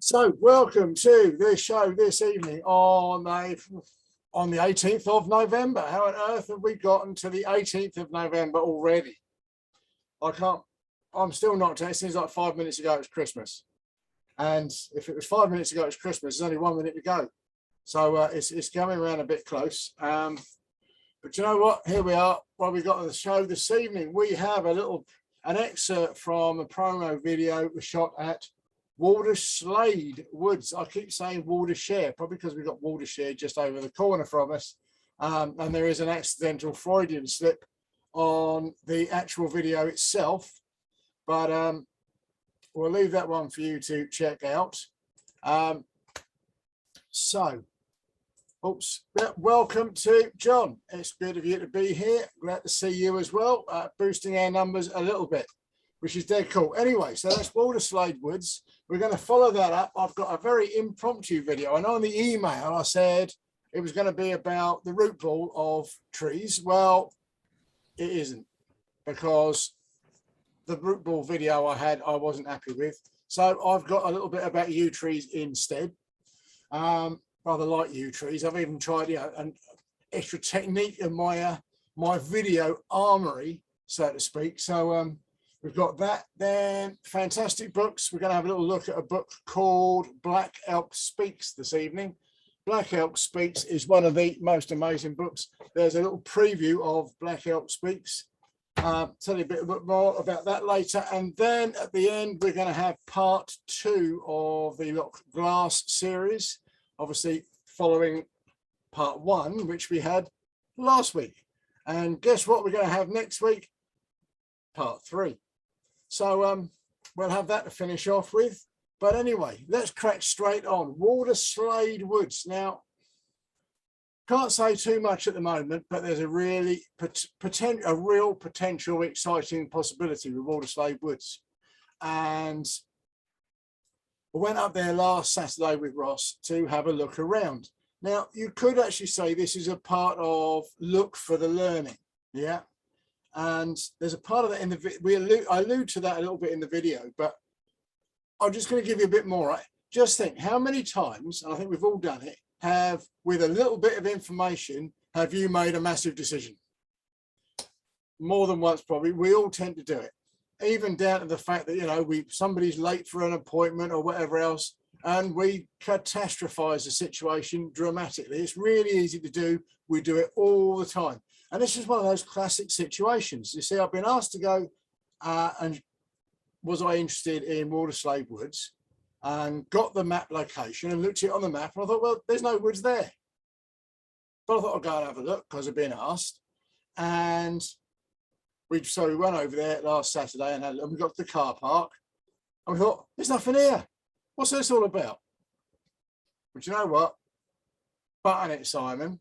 So welcome to this show this evening on the 18th of November. How on earth have we gotten to the 18th of November already? I'm still not, it seems like 5 minutes ago it was Christmas. And if it was 5 minutes ago it was Christmas, there's only 1 minute to go. So it's coming around a bit close. But you know what? Here we are. What we got on the show this evening, we have an excerpt from a promo video that was shot at Walderslade Woods. I keep saying Waldershare, probably because we've got Waldershare just over the corner from us. And there is an accidental Freudian slip on the actual video itself. But we'll leave that one for you to check out. Welcome to John. It's good of you to be here. Glad to see you as well. Boosting our numbers a little bit, which is dead cool. Anyway, so that's Walderslade Woods. We're going to follow that up. I've got a very impromptu video. And on the email, I said it was going to be about the root ball of trees. Well, it isn't, because the root ball video I had, I wasn't happy with. So I've got a little bit about yew trees instead. Rather like yew trees. I've even tried, an extra technique in my video armory, so to speak. So we've got that. Then fantastic books. We're going to have a little look at a book called Black Elk Speaks this evening. Black Elk Speaks is one of the most amazing books. There's a little preview of Black Elk Speaks. Tell you a bit more about that later. And then at the end, we're going to have part 2 of the Loch Glass series, obviously following part 1, which we had last week. And guess what we're going to have next week? Part 3. So we'll have that to finish off with. But anyway, let's crack straight on. Walderslade Woods. Now, can't say too much at the moment, but there's a real potential exciting possibility with Walderslade Woods. And I went up there last Saturday with Ross to have a look around. Now, you could actually say this is a part of Look for the Learning, yeah? And there's a part of that in the I allude to that a little bit in the video, but I'm just going to give you a bit more. Right? Just think how many times, and I think we've all done it, with a little bit of information, have you made a massive decision? More than once, probably. We all tend to do it. Even down to the fact that, somebody's late for an appointment or whatever else, and we catastrophize the situation dramatically. It's really easy to do. We do it all the time. And this is one of those classic situations. You see, I've been asked to go and was I interested in Walderslade Woods, and got the map location and looked at it on the map. And I thought, well, there's no woods there. But I thought I'd go and have a look because I've been asked. And we went over there last Saturday and we got to the car park and we thought, there's nothing here. What's this all about? But you know what? Button it, Simon,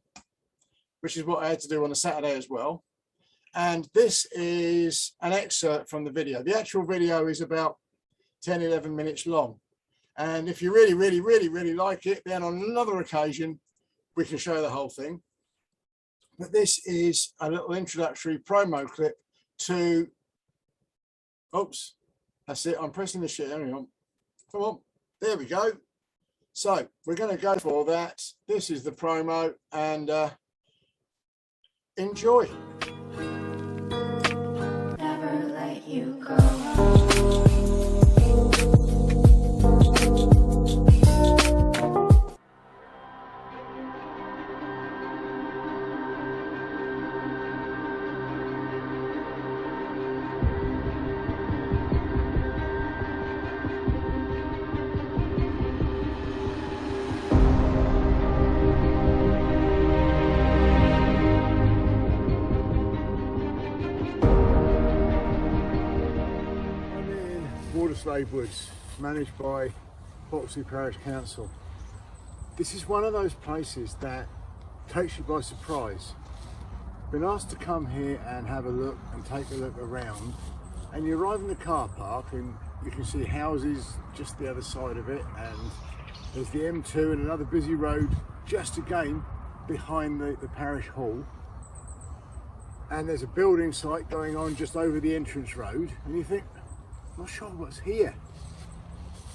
which is what I had to do on a Saturday as well. And this is an excerpt from the video. The actual video is about 10, 11 minutes long. And if you really, really, really, really like it, then on another occasion, we can show the whole thing. But this is a little introductory promo clip to, oops, that's it. I'm pressing the shit. Hang on. Come on. There we go. So we're going to go for that. This is the promo, and enjoy. Never let you go. Walderslade Woods, managed by Hawksley Parish Council. This is one of those places that takes you by surprise. Been asked to come here and have a look and take a look around, and you arrive in the car park and you can see houses just the other side of it, and there's the M2 and another busy road just again behind the parish hall. and there's a building site going on just over the entrance road, and you think, I'm not sure what's here.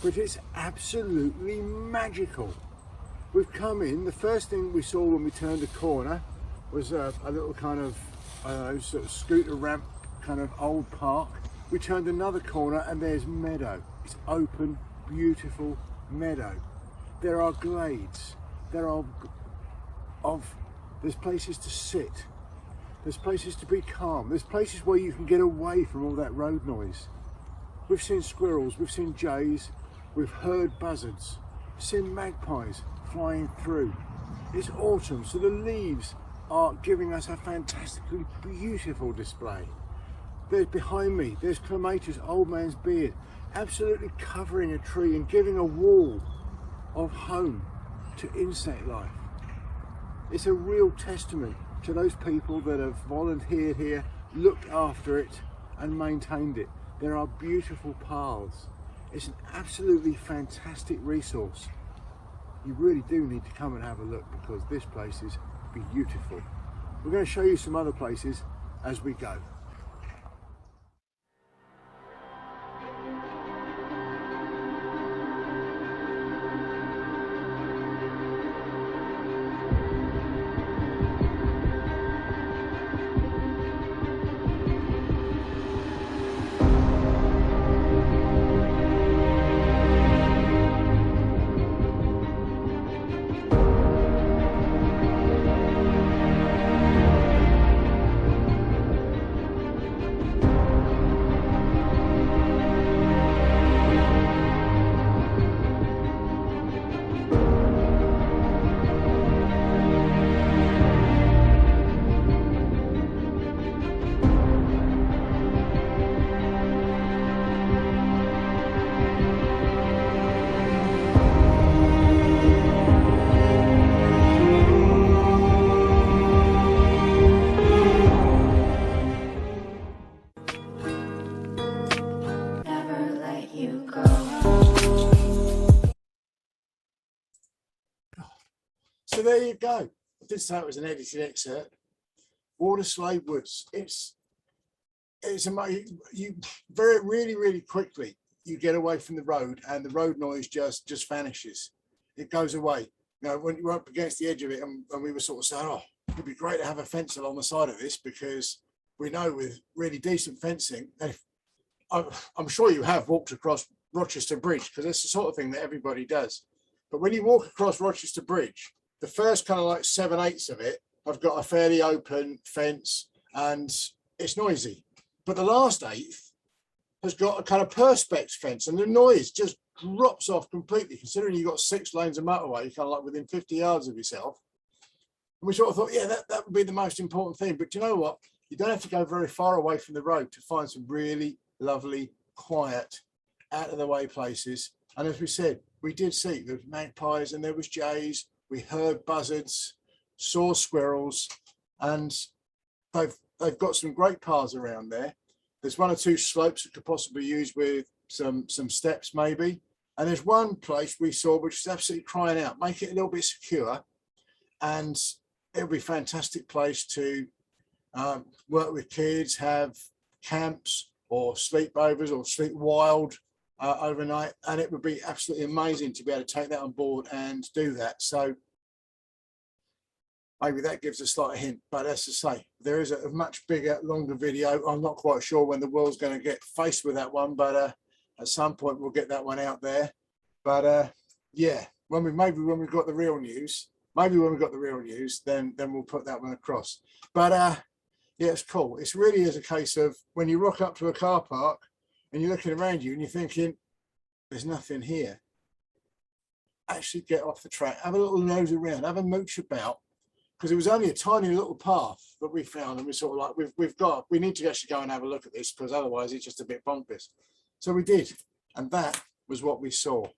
but it's absolutely magical. We've come in, the first thing we saw when we turned a corner was a little kind of sort of scooter ramp, kind of old park. We turned another corner and there's meadow. It's open, beautiful meadow. There are glades, there's places to sit, there's places to be calm, there's places where you can get away from all that road noise. We've seen squirrels, we've seen jays, we've heard buzzards, seen magpies flying through. It's autumn, so the leaves are giving us a fantastically beautiful display. There's behind me, there's clematis, old man's beard, absolutely covering a tree and giving a wall of home to insect life. It's a real testament to those people that have volunteered here, looked after it and maintained it. There are beautiful paths. It's an absolutely fantastic resource. You really do need to come and have a look because this place is beautiful. We're going to show you some other places as we go. Never let you go. So there you go. I did say it was an edited excerpt. Walderslade Woods. It's amazing. You really quickly you get away from the road and the road noise just vanishes. It goes away. You know, when you're up against the edge of it and we were sort of saying, oh, it'd be great to have a fence along the side of this because we know with really decent fencing, and I'm sure you have walked across Rochester Bridge because it's the sort of thing that everybody does. But when you walk across Rochester Bridge, the first kind of like 7/8 of it have got a fairly open fence and it's noisy. But the last eighth has got a kind of perspex fence and the noise just drops off completely, considering you've got 6 lanes of motorway, kind of like within 50 yards of yourself. And we sort of thought, yeah, that would be the most important thing. But you know what? You don't have to go very far away from the road to find some really lovely, quiet, out of the way places. And as we said, we did see there was magpies and there was jays. We heard buzzards, saw squirrels, and they've got some great paths around there. There's 1 or 2 slopes that could possibly use with some steps maybe. And there's one place we saw which is absolutely crying out, make it a little bit secure, and it'll be a fantastic place to work with kids, have camps or sleepovers or sleep wild overnight, and it would be absolutely amazing to be able to take that on board and do that. So maybe that gives a slight hint, but as I say, there is a much bigger, longer video. I'm not quite sure when the world's going to get faced with that one, but at some point we'll get that one out there. But yeah, maybe when we've got the real news, then we'll put that one across. But yeah, it's cool. It really is a case of when you rock up to a car park and you're looking around you and you're thinking, there's nothing here. Actually get off the track, have a little nose around, have a mooch about, because it was only a tiny little path that we found, and we sort of like, we need to actually go and have a look at this because otherwise it's just a bit bonkers. So we did, and that was what we saw.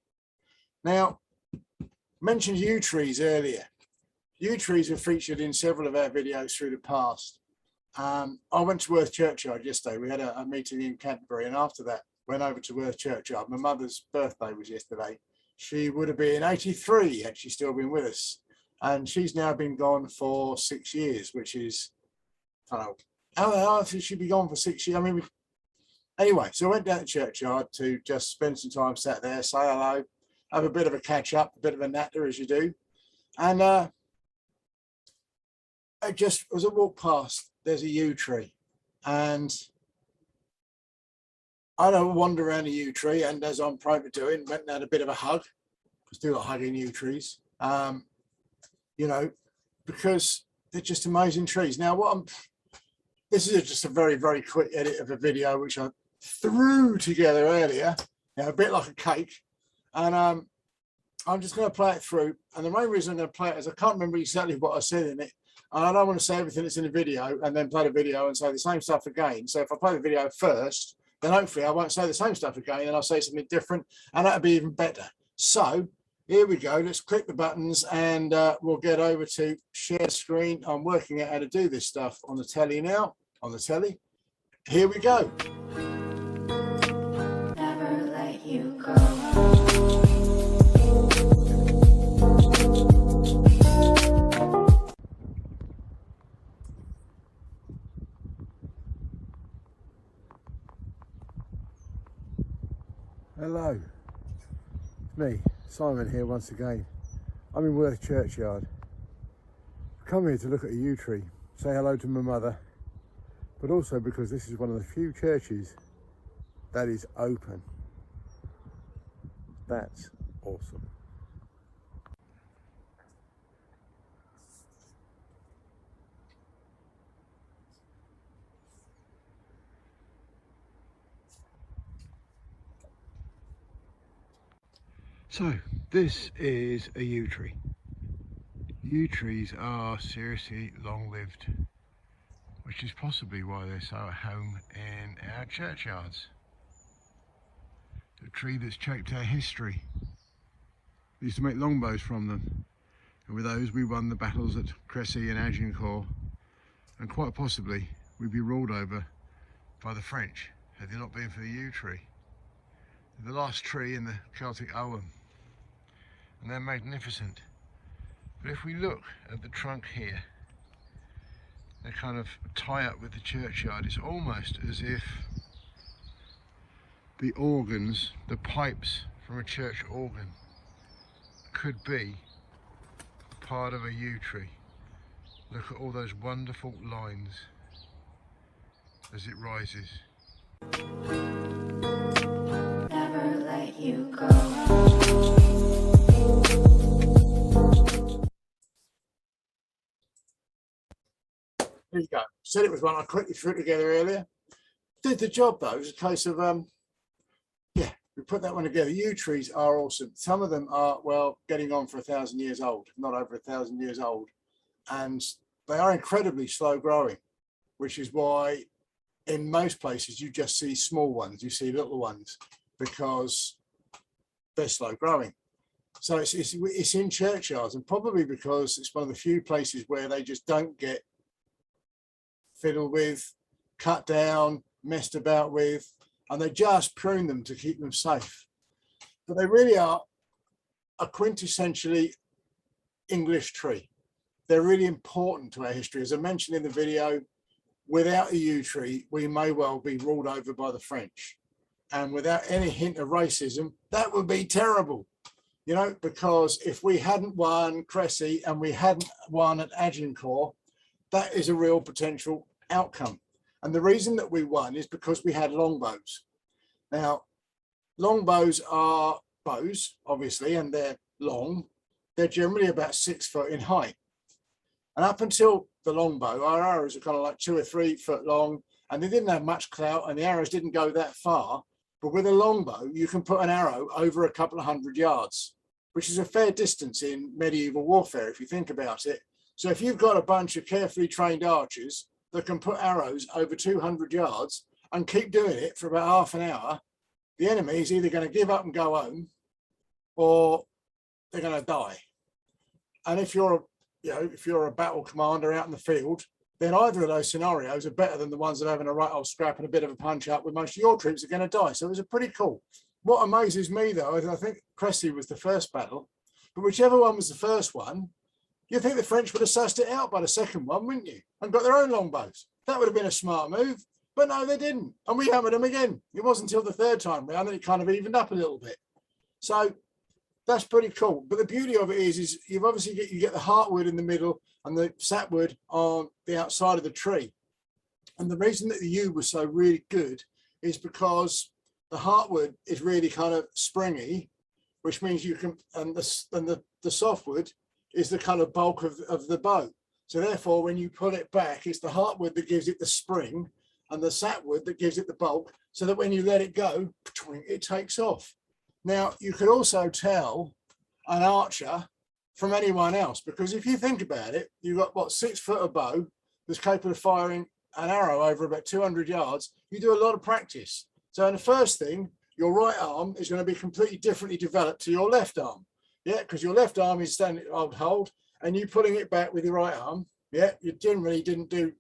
Now, mentioned yew trees earlier. Yew trees were featured in several of our videos through the past. I went to Worth Churchyard yesterday. We had a meeting in Canterbury, and after that went over to Worth Churchyard. My mother's birthday was yesterday. She would have been 83 had she still been with us, and she's now been gone for 6 years, which is, I don't know, how should she be gone for 6 years? I mean, Anyway, so I went down to the churchyard to just spend some time sat there, say hello, have a bit of a catch up, a bit of a natter as you do. And as I walked past, there's a yew tree. And I don't wander around a yew tree, and as I'm prone to doing, went and had a bit of a hug, because I do like hugging yew trees, you know, because they're just amazing trees. Now, this is just a very, very quick edit of a video, which I threw together earlier, you know, a bit like a cake. And I'm just going to play it through. And the main reason I'm going to play it is I can't remember exactly what I said in it. And I don't want to say everything that's in the video and then play the video and say the same stuff again. So if I play the video first, then hopefully I won't say the same stuff again and I'll say something different, and that'll be even better. So here we go. Let's click the buttons and we'll get over to share screen. I'm working out how to do this stuff on the telly now, on the telly. Here we go. Never let you go. Hello, it's me, Simon here once again. I'm in Worth Churchyard. I've come here to look at a yew tree, say hello to my mother, but also because this is one of the few churches that is open. That's awesome. So this is a yew tree. Yew trees are seriously long-lived, which is possibly why they're so at home in our churchyards. A tree that's shaped our history. We used to make longbows from them, and with those we won the battles at Crecy and Agincourt, and quite possibly we'd be ruled over by the French had it not been for the yew tree. The last tree in the Celtic Owen, and they're magnificent. But if we look at the trunk here, they kind of tie up with the churchyard. It's almost as if the organs, the pipes from a church organ, could be part of a yew tree. Look at all those wonderful lines as it rises. Never let you go. There you go. Said it was one I quickly threw together earlier. Did the job though. It was a case of yeah, we put that one together. Yew trees are awesome. Some of them are, well, getting on for 1,000 years old, not over 1,000 years old, and they are incredibly slow growing, which is why in most places you just see small ones, you see little ones, because they're slow growing. So it's in churchyards, and probably because it's one of the few places where they just don't get fiddled with, cut down, messed about with, and they just prune them to keep them safe. But they really are a quintessentially English tree. They're really important to our history. As I mentioned in the video, without a yew tree, we may well be ruled over by the French. And without any hint of racism, that would be terrible. You know, because if we hadn't won Crecy and we hadn't won at Agincourt, that is a real potential outcome. And the reason that we won is because we had longbows. Now, longbows are bows, obviously, and they're long. They're generally about 6 foot in height. And up until the longbow, our arrows are kind of like 2 or 3 foot long, and they didn't have much clout, and the arrows didn't go that far. But with a longbow, you can put an arrow over a couple of 100 yards, which is a fair distance in medieval warfare, if you think about it. So if you've got a bunch of carefully trained archers that can put arrows over 200 yards and keep doing it for about half an hour, the enemy is either going to give up and go home, or they're going to die. And if you're a battle commander out in the field, then either of those scenarios are better than the ones that are having a right old scrap and a bit of a punch up with most of your troops are going to die. So it was a pretty cool. What amazes me though, is I think Crecy was the first battle, but whichever one was the first one, you think the French would have sussed it out by the second one, wouldn't you? And got their own longbows. That would have been a smart move. But no, they didn't. And we hammered them again. It wasn't until the third time round that it kind of evened up a little bit. So that's pretty cool. But the beauty of it is you've obviously you get the heartwood in the middle and the sapwood on the outside of the tree. And the reason that the yew was so really good is because the heartwood is really kind of springy, which means you can, and the softwood is the kind of bulk of the bow. So therefore, when you pull it back, it's the heartwood that gives it the spring and the sapwood that gives it the bulk, so that when you let it go, it takes off. Now, you could also tell an archer from anyone else, because if you think about it, you've got, what, 6 foot of bow that's capable of firing an arrow over about 200 yards. You do a lot of practice. So in the first thing, your right arm is going to be completely differently developed to your left arm. Yeah, because your left arm is standing hold, and you pulling it back with your right arm. Yeah, you generally didn't do,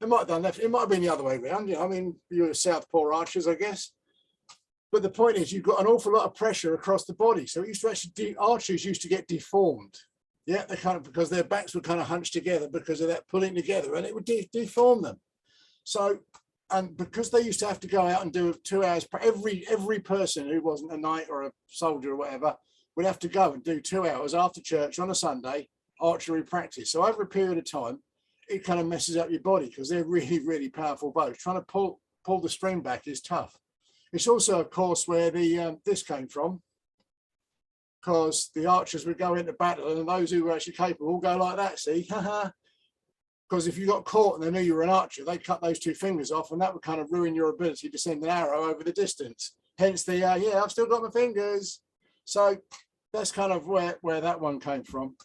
it might have done left, it might have been the other way around. Yeah, I mean, you're southpaw archers, I guess. But the point is, you've got an awful lot of pressure across the body. So it used to actually, archers used to get deformed. Yeah, they kind of, because their backs would kind of hunch together because of that pulling together, and it would deform them. So, and because they used to have to go out and do 2 hours, every person who wasn't a knight or a soldier or whatever would have to go and do 2 hours after church on a Sunday, archery practice. So over a period of time, it kind of messes up your body because they're really, really powerful bows. Trying to pull the string back is tough. It's also, of course, where the this came from, because the archers would go into battle, and those who were actually capable will go like that, see? Because if you got caught and they knew you were an archer, they'd cut those 2 fingers off, and that would kind of ruin your ability to send an arrow over the distance. Hence the, yeah, I've still got my fingers. So that's kind of where that one came from,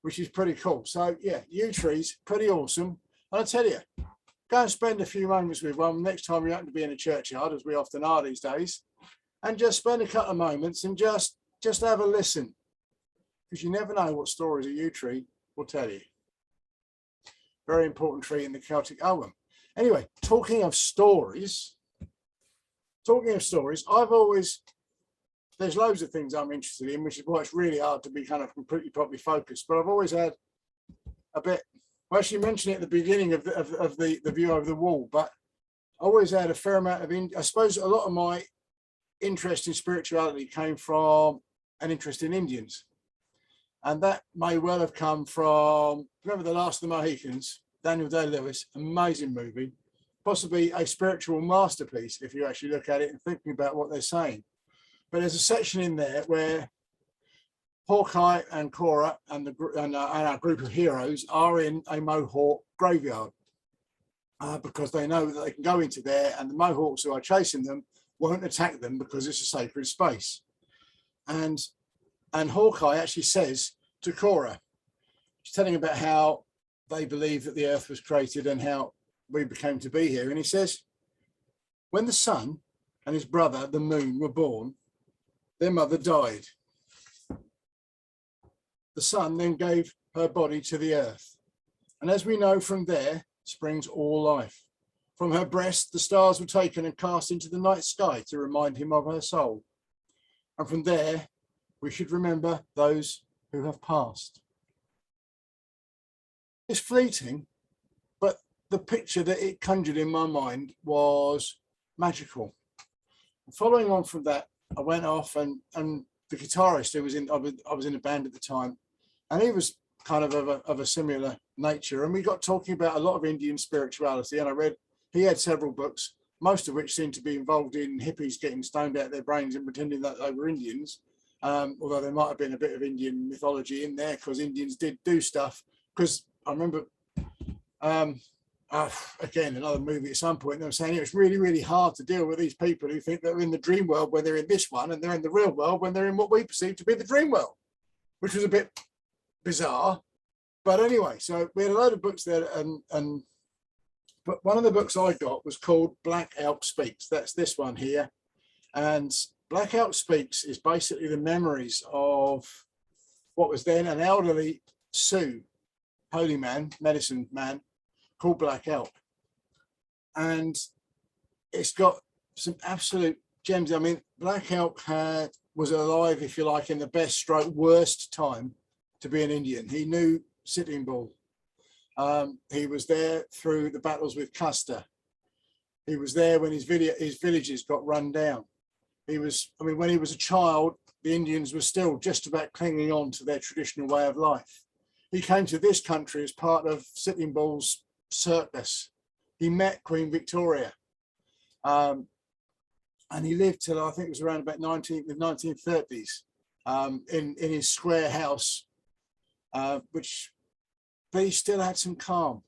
which is pretty cool. So yeah, yew trees, pretty awesome. And I tell you, go and spend a few moments with one next time you happen to be in a churchyard, as we often are these days, and just spend a couple of moments and just have a listen, because you never know what stories a yew tree will tell you. Very important tree in the Celtic album. Anyway, talking of stories, I've always, there's loads of things I'm interested in, which is why it's really hard to be kind of completely properly focused. But I've always had a bit, well, actually mentioned it at the beginning of the view over the wall, but I always had a fair amount of, I suppose a lot of my interest in spirituality came from an interest in Indians. And that may well have come from, remember The Last of the Mohicans, Daniel Day-Lewis, amazing movie, possibly a spiritual masterpiece if you actually look at it and thinking about what they're saying. But there's a section in there where Hawkeye and Cora and our group of heroes are in a Mohawk graveyard because they know that they can go into there and the Mohawks who are chasing them won't attack them because it's a sacred space. And Hawkeye actually says to Cora, she's telling about how they believe that the earth was created and how we became to be here. And he says, when the sun and his brother, the moon, were born, their mother died. The sun then gave her body to the earth. And as we know, from there springs all life. From her breast, the stars were taken and cast into the night sky to remind him of her soul. And from there, we should remember those who have passed. It's fleeting, but the picture that it conjured in my mind was magical. And following on from that, I went off and the guitarist who was in, I was in a band at the time, and he was kind of a similar nature. And we got talking about a lot of Indian spirituality, and I read, he had several books, most of which seemed to be involved in hippies getting stoned out of their brains and pretending that they were Indians. Although there might have been a bit of Indian mythology in there because Indians did do stuff. Because I remember, again, another movie at some point, they were saying it's really, really hard to deal with these people who think they're in the dream world when they're in this one, and they're in the real world when they're in what we perceive to be the dream world, which was a bit bizarre. But anyway, so we had a load of books there, but one of the books I got was called Black Elk Speaks. That's this one here. And Black Elk Speaks is basically the memories of what was then an elderly Sioux Holy man, medicine man, called Black Elk. And it's got some absolute gems. I mean, Black Elk was alive, if you like, in the best stroke worst time to be an Indian. He knew Sitting Bull. He was there through the battles with Custer. He was there when his villages got run down. When he was a child, the Indians were still just about clinging on to their traditional way of life. He came to this country as part of Sitting Bull's circus. He met Queen Victoria. And he lived till I think it was around about the 1930s in his square house, but he still had some calm.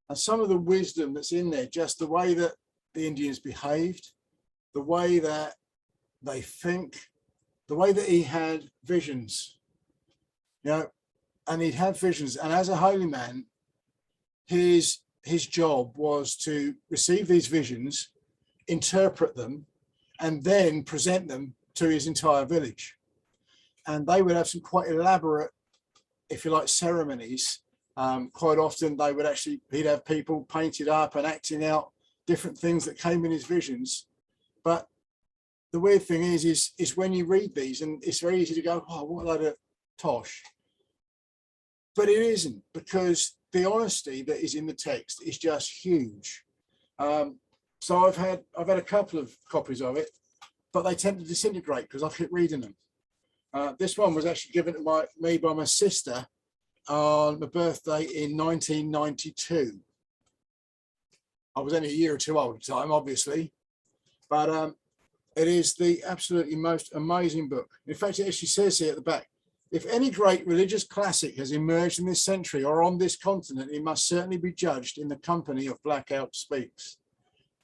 And some of the wisdom that's in there, just the way that the Indians behaved, the way that they think, the way that he had visions, and he'd have visions. And as a holy man, his job was to receive these visions, interpret them, and then present them to his entire village. And they would have some quite elaborate, if you like, ceremonies. Quite often he'd have people painted up and acting out different things that came in his visions. But the weird thing is when you read these, and it's very easy to go, oh, what a load of tosh. But it isn't, because the honesty that is in the text is just huge. So I've had a couple of copies of it, but they tend to disintegrate because I keep reading them. This one was actually given to me by my sister on my birthday in 1992. I was only a year or two old at the time, obviously, but it is the absolutely most amazing book. In fact, it actually says here at the back, if any great religious classic has emerged in this century or on this continent, it must certainly be judged in the company of Black Elk Speaks.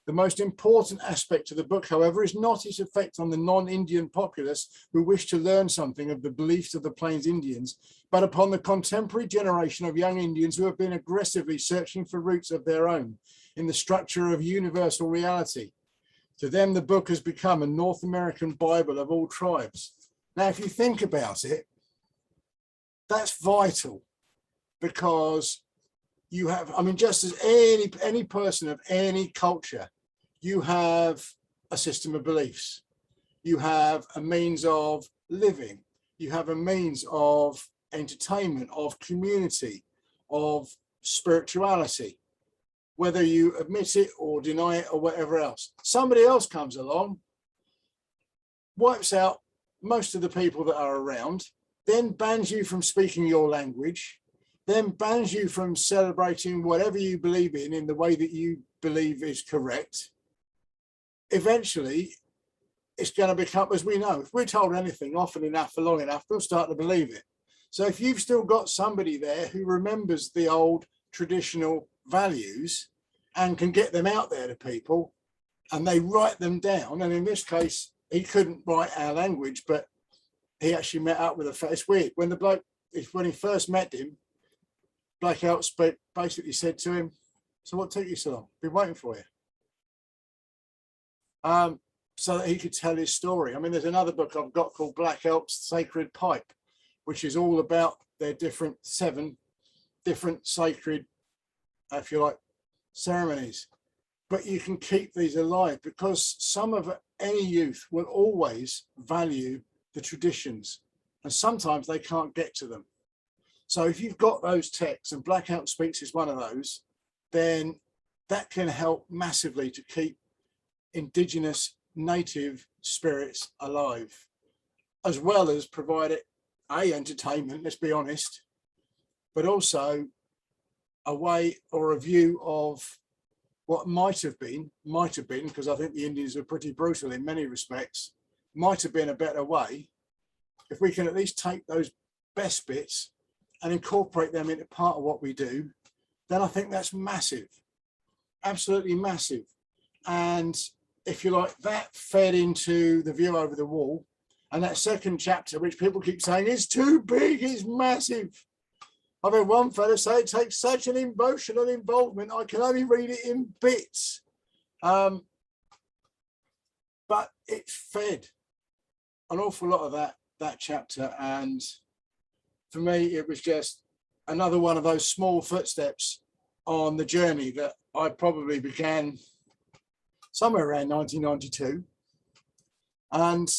The most important aspect of the book, however, is not its effect on the non-Indian populace who wish to learn something of the beliefs of the Plains Indians, but upon the contemporary generation of young Indians who have been aggressively searching for roots of their own in the structure of universal reality. To them, the book has become a North American Bible of all tribes. Now, if you think about it, that's vital, because you have, just as any person of any culture, you have a system of beliefs, you have a means of living, you have a means of entertainment, of community, of spirituality, whether you admit it or deny it or whatever else. Somebody else comes along, wipes out most of the people that are around, then bans you from speaking your language, then bans you from celebrating whatever you believe in the way that you believe is correct. Eventually, it's going to become, as we know, if we're told anything often enough for long enough, we'll start to believe it. So if you've still got somebody there who remembers the old traditional values and can get them out there to people, and they write them down, and in this case, he couldn't write our language, but he actually met up with a, it's weird, when he first met him, Black Elk Speaks basically said to him, so what took you so long? Been waiting for you. So that he could tell his story. There's another book I've got called Black Elk's Sacred Pipe, which is all about their 7 different sacred, if you like, ceremonies. But you can keep these alive, because some of any youth will always value the traditions, and sometimes they can't get to them. So if you've got those texts, and Black Elk Speaks is one of those, then that can help massively to keep indigenous native spirits alive, as well as provide it entertainment, let's be honest, but also a way or a view of what might have been, because I think the Indians were pretty brutal in many respects, might have been a better way. If we can at least take those best bits and incorporate them into part of what we do, then I think that's massive, absolutely massive. And if you like, that fed into The View Over the Wall, and that second chapter, which people keep saying is too big, is massive. I've had one fella say it takes such an emotional involvement, I can only read it in bits. But it fed an awful lot of that chapter, and for me, it was just another one of those small footsteps on the journey that I probably began somewhere around 1992, and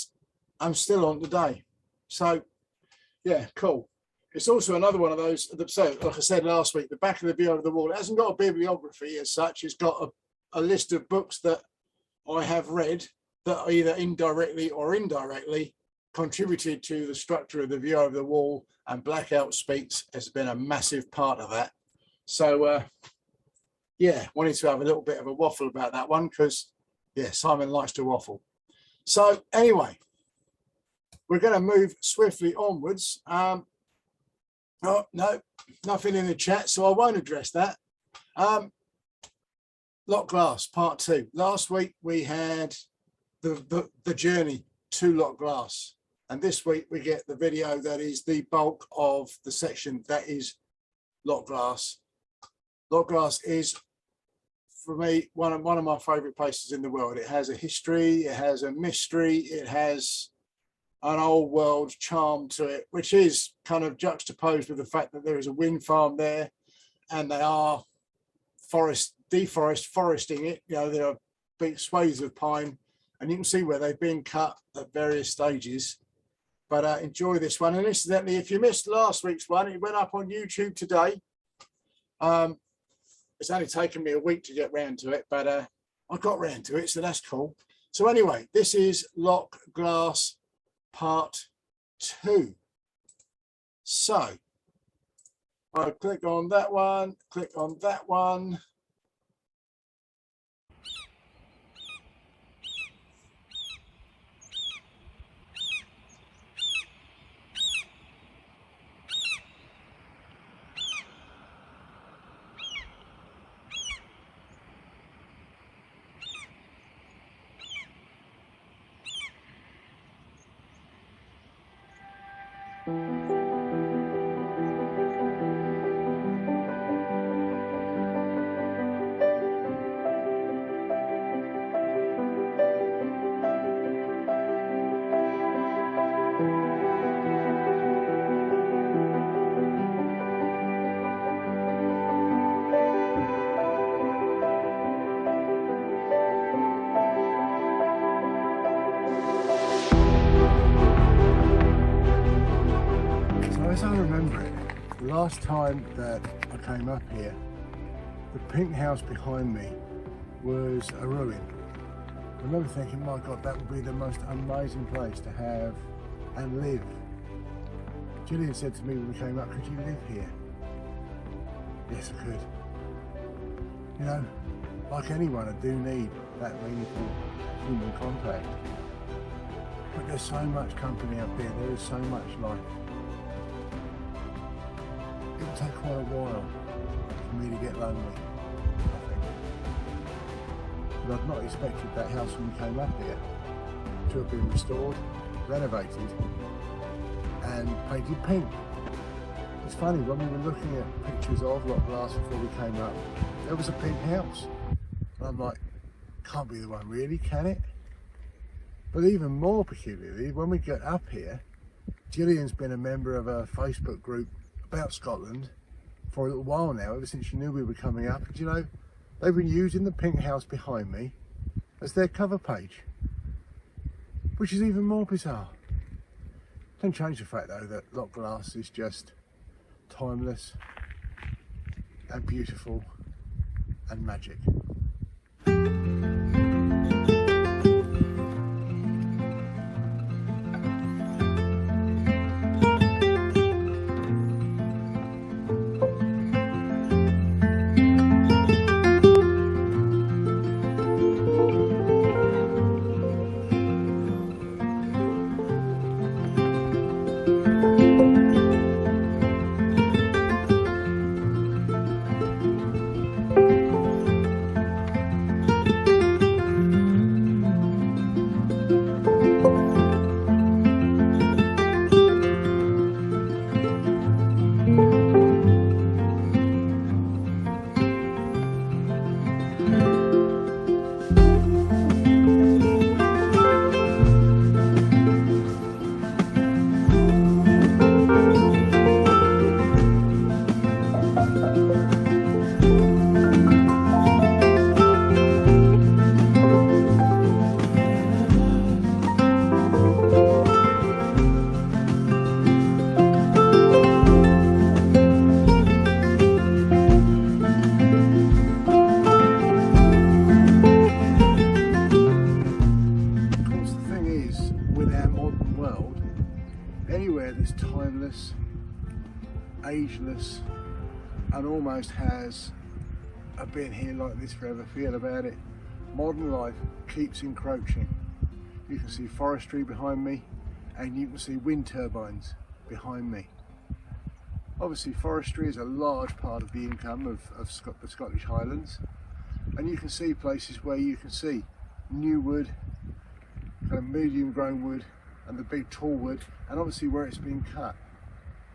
I'm still on today. So yeah, cool. It's also another one of those, so like I said last week, the back of The View Over the Wall, it hasn't got a bibliography as such, it's got a list of books that I have read that either indirectly or indirectly contributed to the structure of the view over the wall, and Black Elk Speaks has been a massive part of that. So yeah, wanted to have a little bit of a waffle about that one because yeah, Simon likes to waffle. So anyway, we're going to move swiftly onwards. Oh no, nothing in the chat, so I won't address that. Loch Glass part 2. Last week we had the journey to Loch Glass, and this week we get the video that is the bulk of the section that is Loch Glass. Loch Glass is, for me, one of my favourite places in the world. It has a history, it has a mystery, it has an old world charm to it, which is kind of juxtaposed with the fact that there is a wind farm there, and they are deforesting it. You know, there are big swathes of pine, and you can see where they've been cut at various stages. But enjoy this one. And incidentally, if you missed last week's one, it went up on YouTube today. It's only taken me a week to get round to it, but I got round to it, so that's cool. So anyway, this is Loch Glass part 2. So I click on that one, click on that one. As I remember it, the last time that I came up here, the pink house behind me was a ruin. I remember thinking, my God, that would be the most amazing place to have and live. Gillian said to me when we came up, could you live here? Yes, I could. You know, like anyone, I do need that meaningful human contact. But there's so much company up here, there is so much life. It'll take quite a while for me to get lonely, I think. But I'd not expected that house when we came up here to have been restored, renovated and painted pink. It's funny, when we were looking at pictures of Loch Glass before we came up, there was a pink house. And I'm like, can't be the one really, can it? But even more peculiarly, when we get up here, Gillian's been a member of a Facebook group about Scotland for a little while now, ever since she knew we were coming up. And you know, they've been using the pink house behind me as their cover page, which is even more bizarre. Don't change the fact though that Loch Glass is just timeless and beautiful and magic. our modern world, anywhere that's timeless, ageless, and almost has a been here like this forever feel about it, modern life keeps encroaching. You can see forestry behind me, and you can see wind turbines behind me. Obviously forestry is a large part of the income of the Scottish Highlands, and you can see places where you can see new wood, kind of medium grown wood, and the big tall wood, and obviously where it's been cut.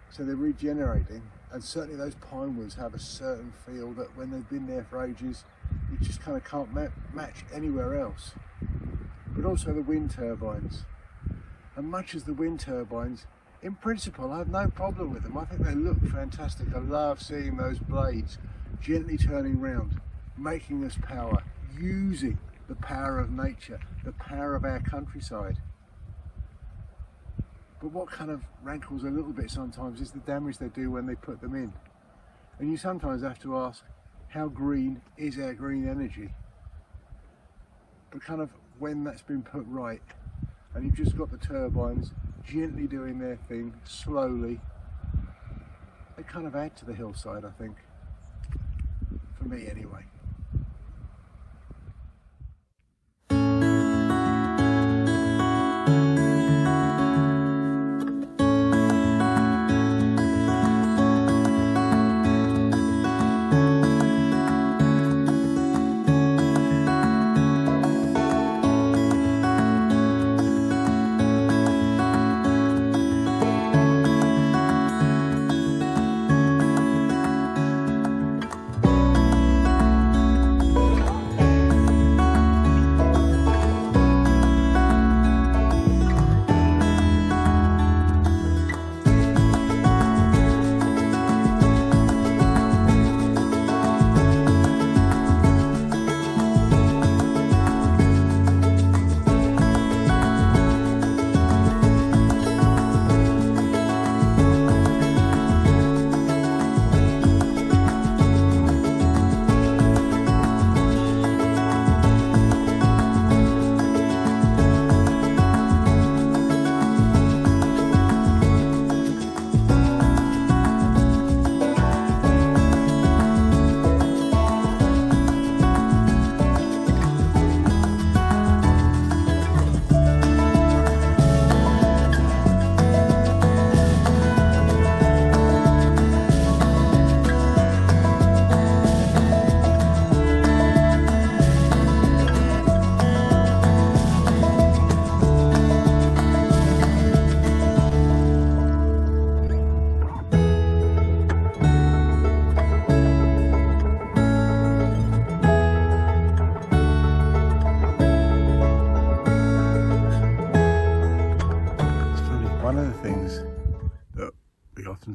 So they're regenerating, and certainly those pine woods have a certain feel that when they've been there for ages, you just kind of can't match anywhere else. But also the wind turbines. And much as the wind turbines, in principle, I have no problem with them. I think they look fantastic. I love seeing those blades gently turning round, making us power, using the power of nature, the power of our countryside. But what kind of rankles a little bit sometimes is the damage they do when they put them in. And you sometimes have to ask, how green is our green energy? But kind of when that's been put right, and you've just got the turbines gently doing their thing, slowly, they kind of add to the hillside, I think. For me anyway.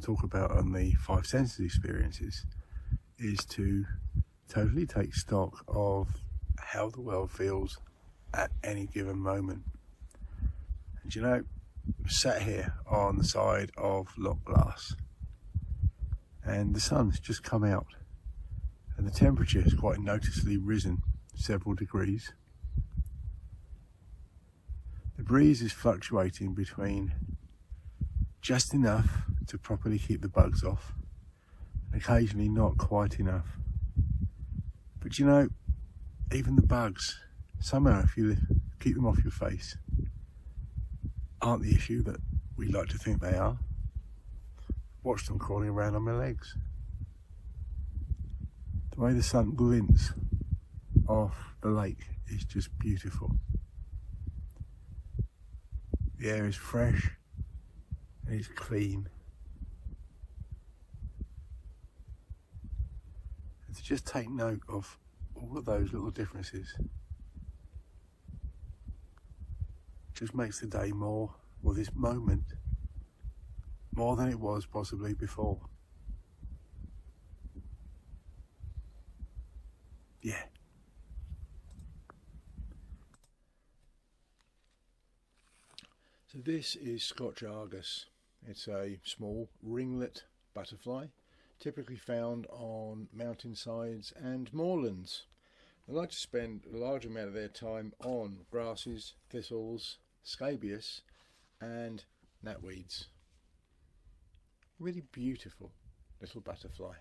Talk about on the five senses experiences is to totally take stock of how the world feels at any given moment. And you know, sat here on the side of Loch Glass, and the sun's just come out, and the temperature has quite noticeably risen several degrees. The breeze is fluctuating between just enough to properly keep the bugs off, and occasionally not quite enough. But you know, even the bugs, somehow if you keep them off your face, aren't the issue that we like to think they are. Watch them crawling around on my legs. The way the sun glints off the lake is just beautiful. The air is fresh and it's clean. And to just take note of all of those little differences just makes the day more, or this moment, more than it was possibly before. Yeah. So this is Scotch Argus. It's a small ringlet butterfly, typically found on mountainsides and moorlands. They like to spend a large amount of their time on grasses, thistles, scabious and knapweeds. Really beautiful little butterfly.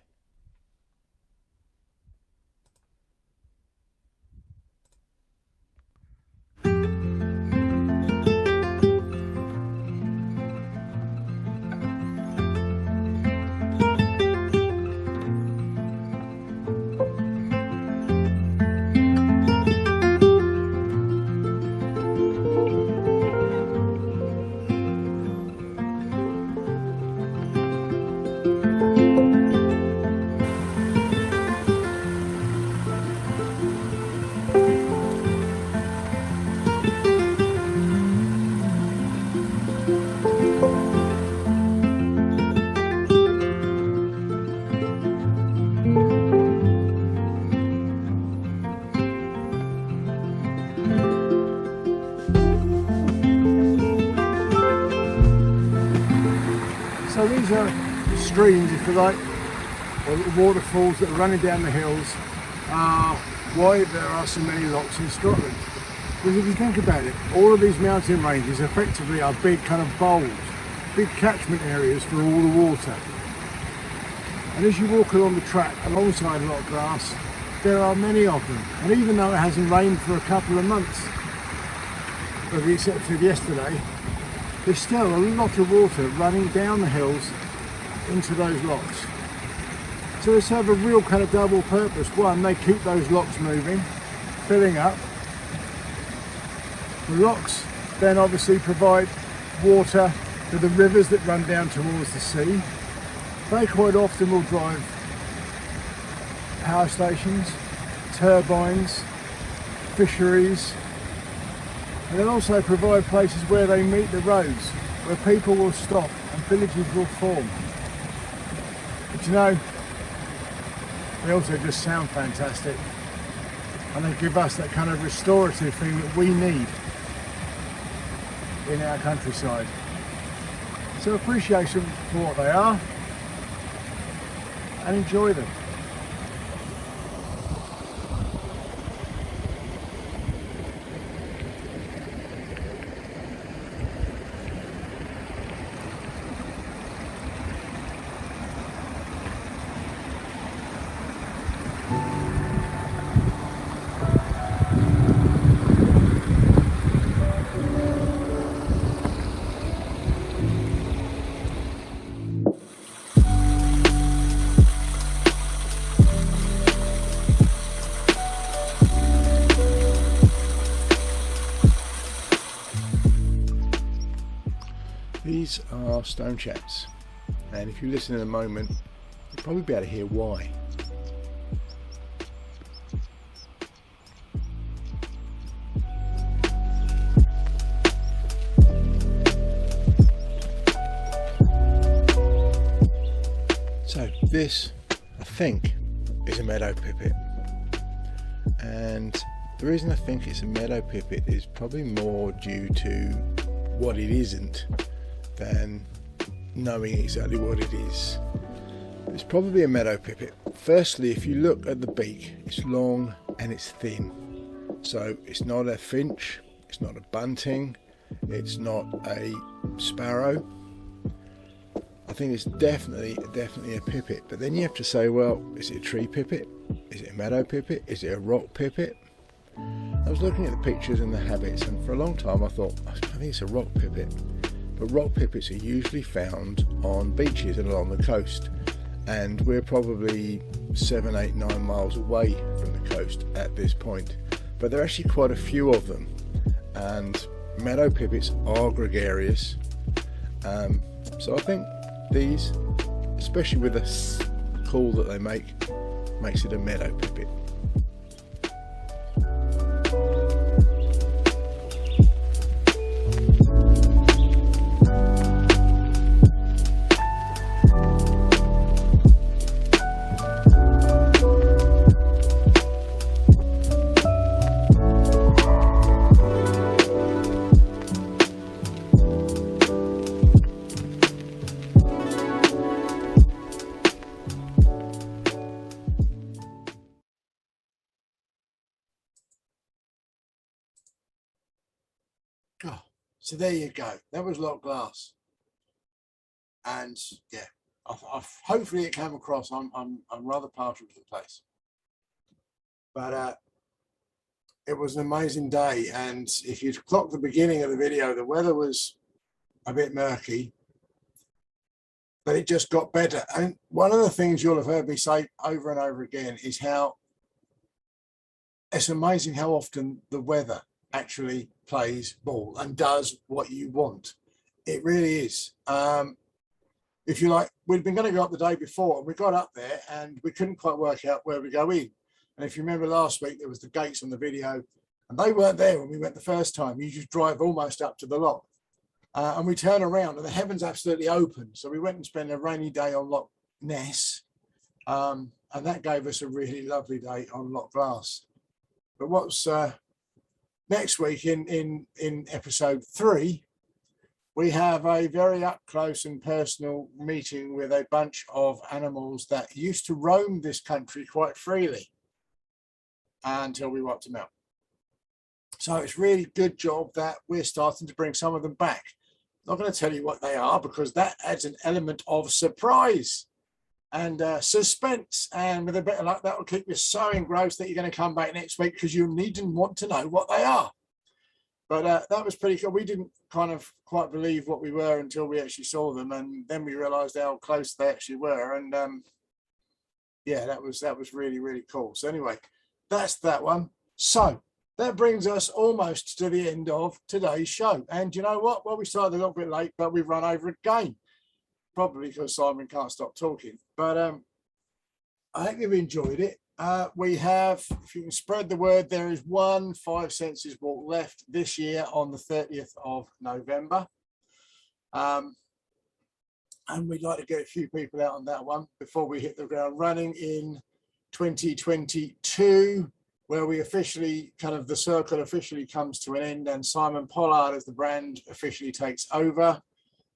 So these are streams, if you like, or little waterfalls that are running down the hills, are why there are so many lochs in Scotland. Because if you think about it, all of these mountain ranges effectively are big kind of bowls, big catchment areas for all the water. And as you walk along the track alongside Loch Glass, there are many of them. And even though it hasn't rained for a couple of months, with the exception of yesterday, there's still a lot of water running down the hills into those lochs. So they serve a real kind of double purpose. One, they keep those lochs moving, filling up. The lochs then obviously provide water to the rivers that run down towards the sea. They quite often will drive power stations, turbines, fisheries, and they'll also provide places where they meet the roads, where people will stop and villages will form. But you know, they also just sound fantastic, and they give us that kind of restorative thing that we need in our countryside. So appreciation for what they are, and enjoy them. These are stone chats, and if you listen in a moment, you'll probably be able to hear why. So this, I think, is a meadow pipit, and the reason I think it's a meadow pipit is probably more due to what it isn't than knowing exactly what it is. It's probably a meadow pipit. Firstly, if you look at the beak, it's long and it's thin. So it's not a finch, it's not a bunting, it's not a sparrow. I think it's definitely a pipit. But then you have to say, well, is it a tree pipit? Is it a meadow pipit? Is it a rock pipit? I was looking at the pictures and the habits, and for a long time I thought, I think it's a rock pipit. But rock pipits are usually found on beaches and along the coast, and we're probably 7, 8, 9 miles away from the coast at this point. But there are actually quite a few of them, and meadow pipits are gregarious. So I think these, especially with the call that they make, makes it a meadow pipit. So there you go. That was Loch Glass. And yeah, hopefully it came across. I'm rather partial to the place. But it was an amazing day. And if you'd clocked the beginning of the video, the weather was a bit murky, but it just got better. And one of the things you'll have heard me say over and over again is how it's amazing how often the weather actually plays ball and does what you want. It really is. If you like, we'd been going to go up the day before and we got up there and we couldn't quite work out where we go in. And if you remember last week, there was the gates on the video and they weren't there when we went the first time. You just drive almost up to the loch. And we turn around and the heaven's absolutely open. So we went and spent a rainy day on Loch Ness. And that gave us a really lovely day on Loch Glass. But what's next week in episode 3, we have a very up close and personal meeting with a bunch of animals that used to roam this country quite freely until we wiped them out. So it's really good job that we're starting to bring some of them back. I'm not going to tell you what they are because that adds an element of surprise and suspense, and with a bit of luck that will keep you so engrossed that you're going to come back next week because you need and want to know what they are. But that was pretty cool. We didn't kind of quite believe what we were until we actually saw them, and then we realized how close they actually were. And yeah, that was really, really cool. So anyway, that's that one. So that brings us almost to the end of today's show. And you know what? Well, we started a little bit late, but we've run over again. Probably because Simon can't stop talking. But I hope you've enjoyed it. We have, if you can spread the word, there is one 5 Senses walk left this year on the 30th of November. And we'd like to get a few people out on that one before we hit the ground running in 2022, where we officially, kind of the circle officially comes to an end and Simon Pollard as the brand officially takes over.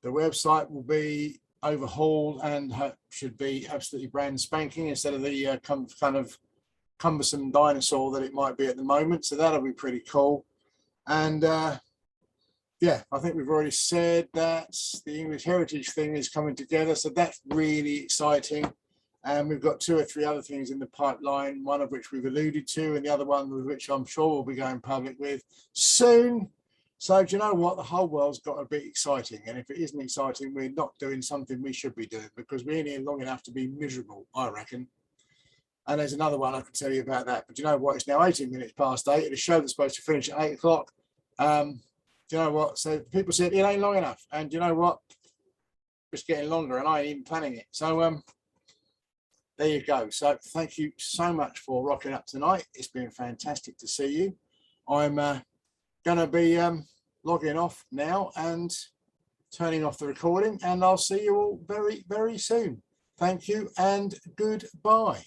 The website will be overhauled and should be absolutely brand spanking instead of the kind of cumbersome dinosaur that it might be at the moment. So that'll be pretty cool. And yeah, I think we've already said that the English heritage thing is coming together. So that's really exciting. And we've got 2 or 3 other things in the pipeline, one of which we've alluded to, and the other one with which I'm sure we'll be going public with soon. So do you know what? The whole world's got to be exciting. And if it isn't exciting, we're not doing something we should be doing because we're in here long enough to be miserable, I reckon. And there's another one I can tell you about that. But you know what? It's now 18 minutes past 8. And a show that's supposed to finish at 8 o'clock. Do you know what? So people said it ain't long enough. And do you know what? It's getting longer and I ain't even planning it. So there you go. So thank you so much for rocking up tonight. It's been fantastic to see you. I'm going to be logging off now and turning off the recording, and I'll see you all very, very soon. Thank you and goodbye.